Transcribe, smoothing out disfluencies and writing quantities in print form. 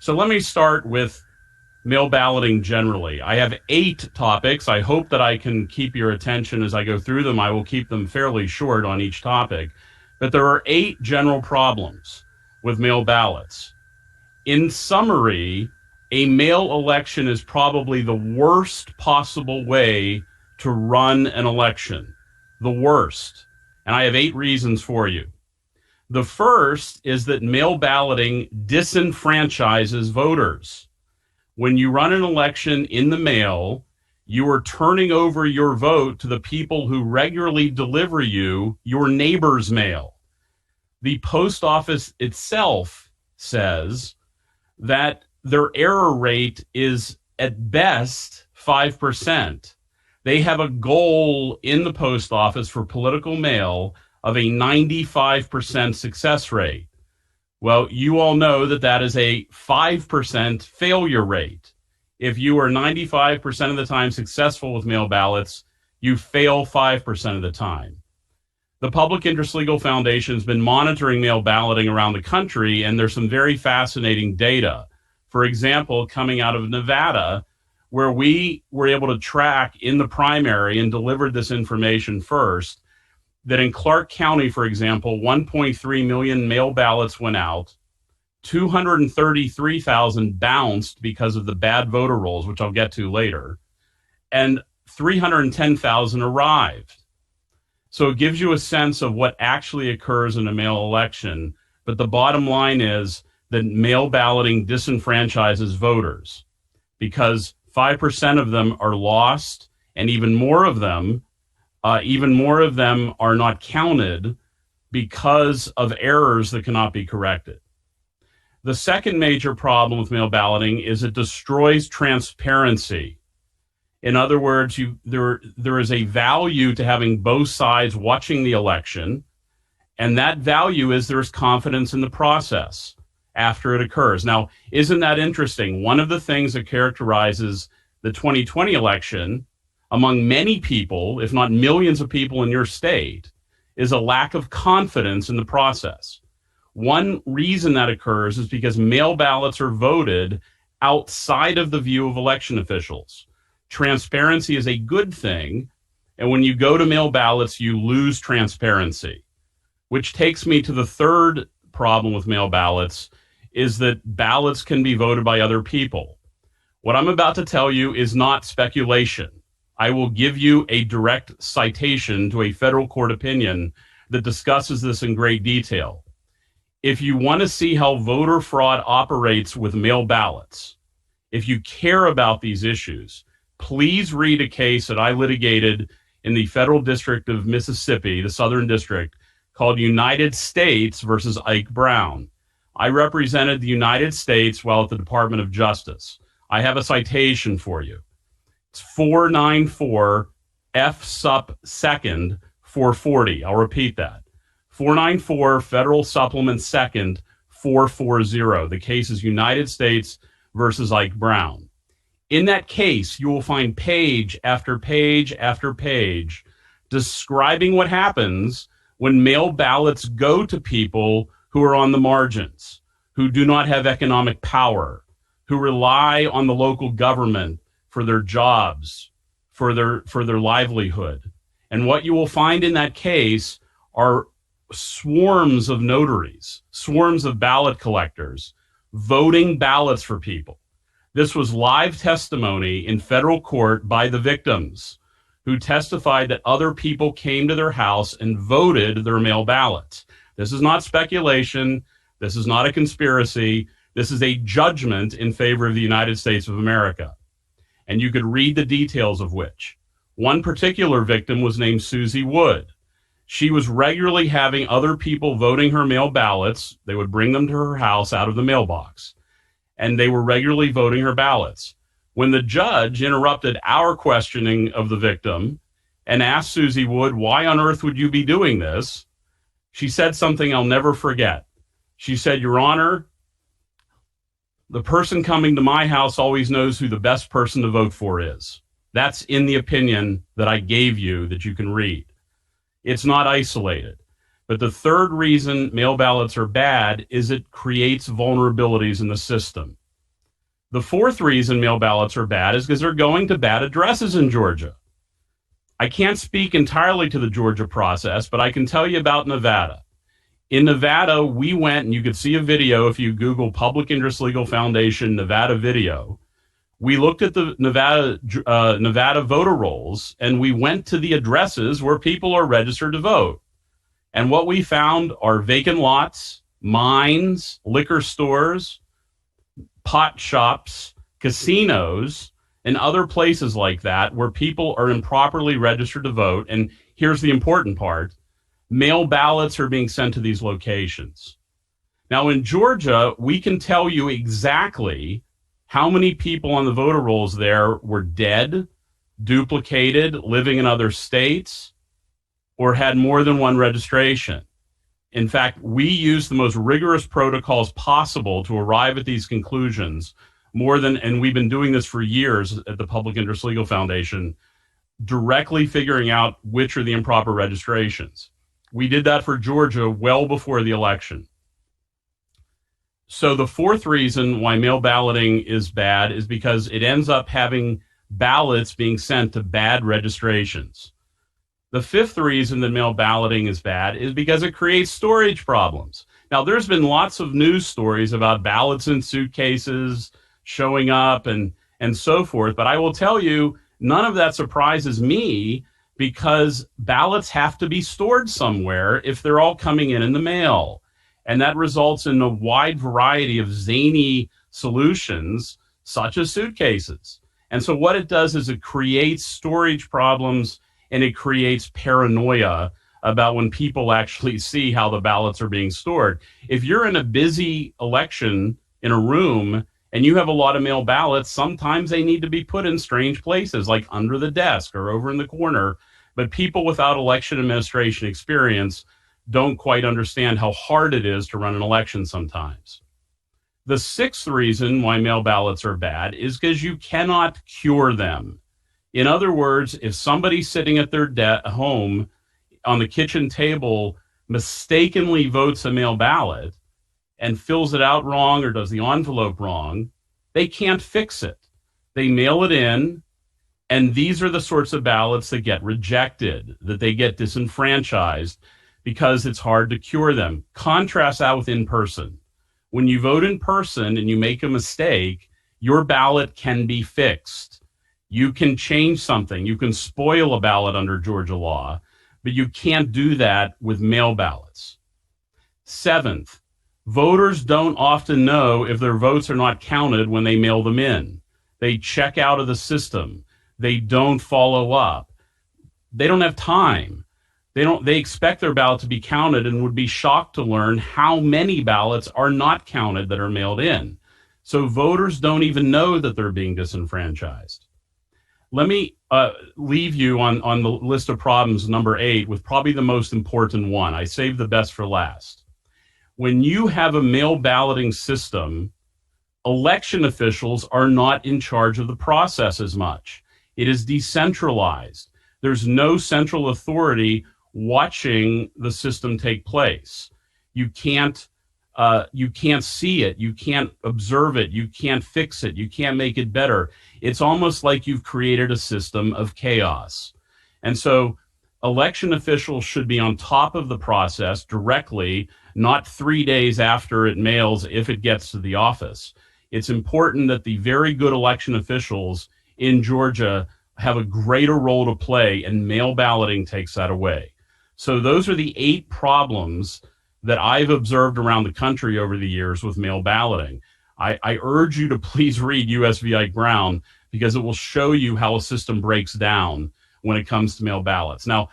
So let me start with mail balloting generally. I have 8 topics. I hope that I can keep your attention as I go through them. I will keep them fairly short on each topic. But there are 8 general problems with mail ballots. In summary, a mail election is probably the worst possible way to run an election. The worst. And I have 8 reasons for you. The first is that mail balloting disenfranchises voters. When you run an election in the mail, you are turning over your vote to the people who regularly deliver you your neighbor's mail. The post office itself says that their error rate is at best 5%. They have a goal in the post office for political mail of a 95% success rate. Well, you all know that that is a 5% failure rate. If you are 95% of the time successful with mail ballots, you fail 5% of the time. The Public Interest Legal Foundation has been monitoring mail balloting around the country, and there's some very fascinating data. For example, coming out of Nevada, where we were able to track in the primary and delivered this information first, that in Clark County, for example, 1.3 million mail ballots went out, 233,000 bounced because of the bad voter rolls, which I'll get to later, and 310,000 arrived. So it gives you a sense of what actually occurs in a mail election. But the bottom line is that mail balloting disenfranchises voters because 5% of them are lost, and even more of them are not counted because of errors that cannot be corrected. The second major problem with mail balloting is it destroys transparency. In other words, there is a value to having both sides watching the election, and that value is there's confidence in the process after it occurs. Now, isn't that interesting? One of the things that characterizes the 2020 election among many people, if not millions of people in your state, is a lack of confidence in the process. One reason that occurs is because mail ballots are voted outside of the view of election officials. Transparency is a good thing, and when you go to mail ballots, you lose transparency, which takes me to the third problem with mail ballots, is that ballots can be voted by other people. What I'm about to tell you is not speculation. I will give you a direct citation to a federal court opinion that discusses this in great detail. If you want to see how voter fraud operates with mail ballots, if you care about these issues, please read a case that I litigated in the Federal District of Mississippi, the Southern District, called United States versus Ike Brown. I represented the United States while at the Department of Justice. I have a citation for you. It's 494 F Sup 2nd 440. I'll repeat that. 494 Federal Supplement 2nd 440. The case is United States versus Ike Brown. In that case, you will find page after page after page describing what happens when mail ballots go to people who are on the margins, who do not have economic power, who rely on the local government for their jobs, for their livelihood. And what you will find in that case are swarms of notaries, swarms of ballot collectors voting ballots for people. This was live testimony in federal court by the victims who testified that other people came to their house and voted their mail ballots. This is not speculation. This is not a conspiracy. This is a judgment in favor of the United States of America. And you could read the details of which. One particular victim was named Susie Wood. She was regularly having other people voting her mail ballots. They would bring them to her house out of the mailbox, and they were regularly voting her ballots. When the judge interrupted our questioning of the victim and asked Susie Wood, why on earth would you be doing this? She said something I'll never forget. She said, Your Honor, the person coming to my house always knows who the best person to vote for is. That's in the opinion that I gave you that you can read. It's not isolated. But the third reason mail ballots are bad is it creates vulnerabilities in the system. The fourth reason mail ballots are bad is because they're going to bad addresses in Georgia. I can't speak entirely to the Georgia process, but I can tell you about Nevada. In Nevada, we went, and you could see a video if you Google Public Interest Legal Foundation Nevada video. We looked at the Nevada voter rolls, and we went to the addresses where people are registered to vote. And what we found are vacant lots, mines, liquor stores, pot shops, casinos, and other places like that where people are improperly registered to vote. And here's the important part: mail ballots are being sent to these locations. Now, in Georgia, we can tell you exactly how many people on the voter rolls there were dead, duplicated, living in other states, or had more than one registration. In fact, we use the most rigorous protocols possible to arrive at these conclusions, and we've been doing this for years at the Public Interest Legal Foundation, directly figuring out which are the improper registrations. We did that for Georgia well before the election. So the fourth reason why mail balloting is bad is because it ends up having ballots being sent to bad registrations. The fifth reason that mail balloting is bad is because it creates storage problems. Now, there's been lots of news stories about ballots in suitcases showing up and so forth, but I will tell you, none of that surprises me because ballots have to be stored somewhere if they're all coming in the mail. And that results in a wide variety of zany solutions, such as suitcases. And so what it does is it creates storage problems, and it creates paranoia about when people actually see how the ballots are being stored. If you're in a busy election in a room and you have a lot of mail ballots, sometimes they need to be put in strange places, like under the desk or over in the corner. But people without election administration experience don't quite understand how hard it is to run an election sometimes. The sixth reason why mail ballots are bad is because you cannot cure them. In other words, if somebody's sitting at their home on the kitchen table mistakenly votes a mail ballot and fills it out wrong or does the envelope wrong, they can't fix it. They mail it in, and these are the sorts of ballots that get rejected, that they get disenfranchised because it's hard to cure them. Contrast that with in person. When you vote in person and you make a mistake, your ballot can be fixed. You can change something. You can spoil a ballot under Georgia law, but you can't do that with mail ballots. Seventh, voters don't often know if their votes are not counted when they mail them in. They check out of the system. They don't follow up. They don't have time. They expect their ballot to be counted and would be shocked to learn how many ballots are not counted that are mailed in. So voters don't even know that they're being disenfranchised. Let me leave you on the list of problems, number 8, with probably the most important one. I saved the best for last. When you have a mail balloting system, election officials are not in charge of the process as much. It is decentralized. There's no central authority watching the system take place. You can't see it. You can't observe it. You can't fix it. You can't make it better. It's almost like you've created a system of chaos. And so election officials should be on top of the process directly, not 3 days after it mails if it gets to the office. It's important that the very good election officials in Georgia have a greater role to play, and mail balloting takes that away. So those are the 8 problems that I've observed around the country over the years with mail balloting. I urge you to please read U.S. v. Ike Brown, because it will show you how a system breaks down when it comes to mail ballots. Now,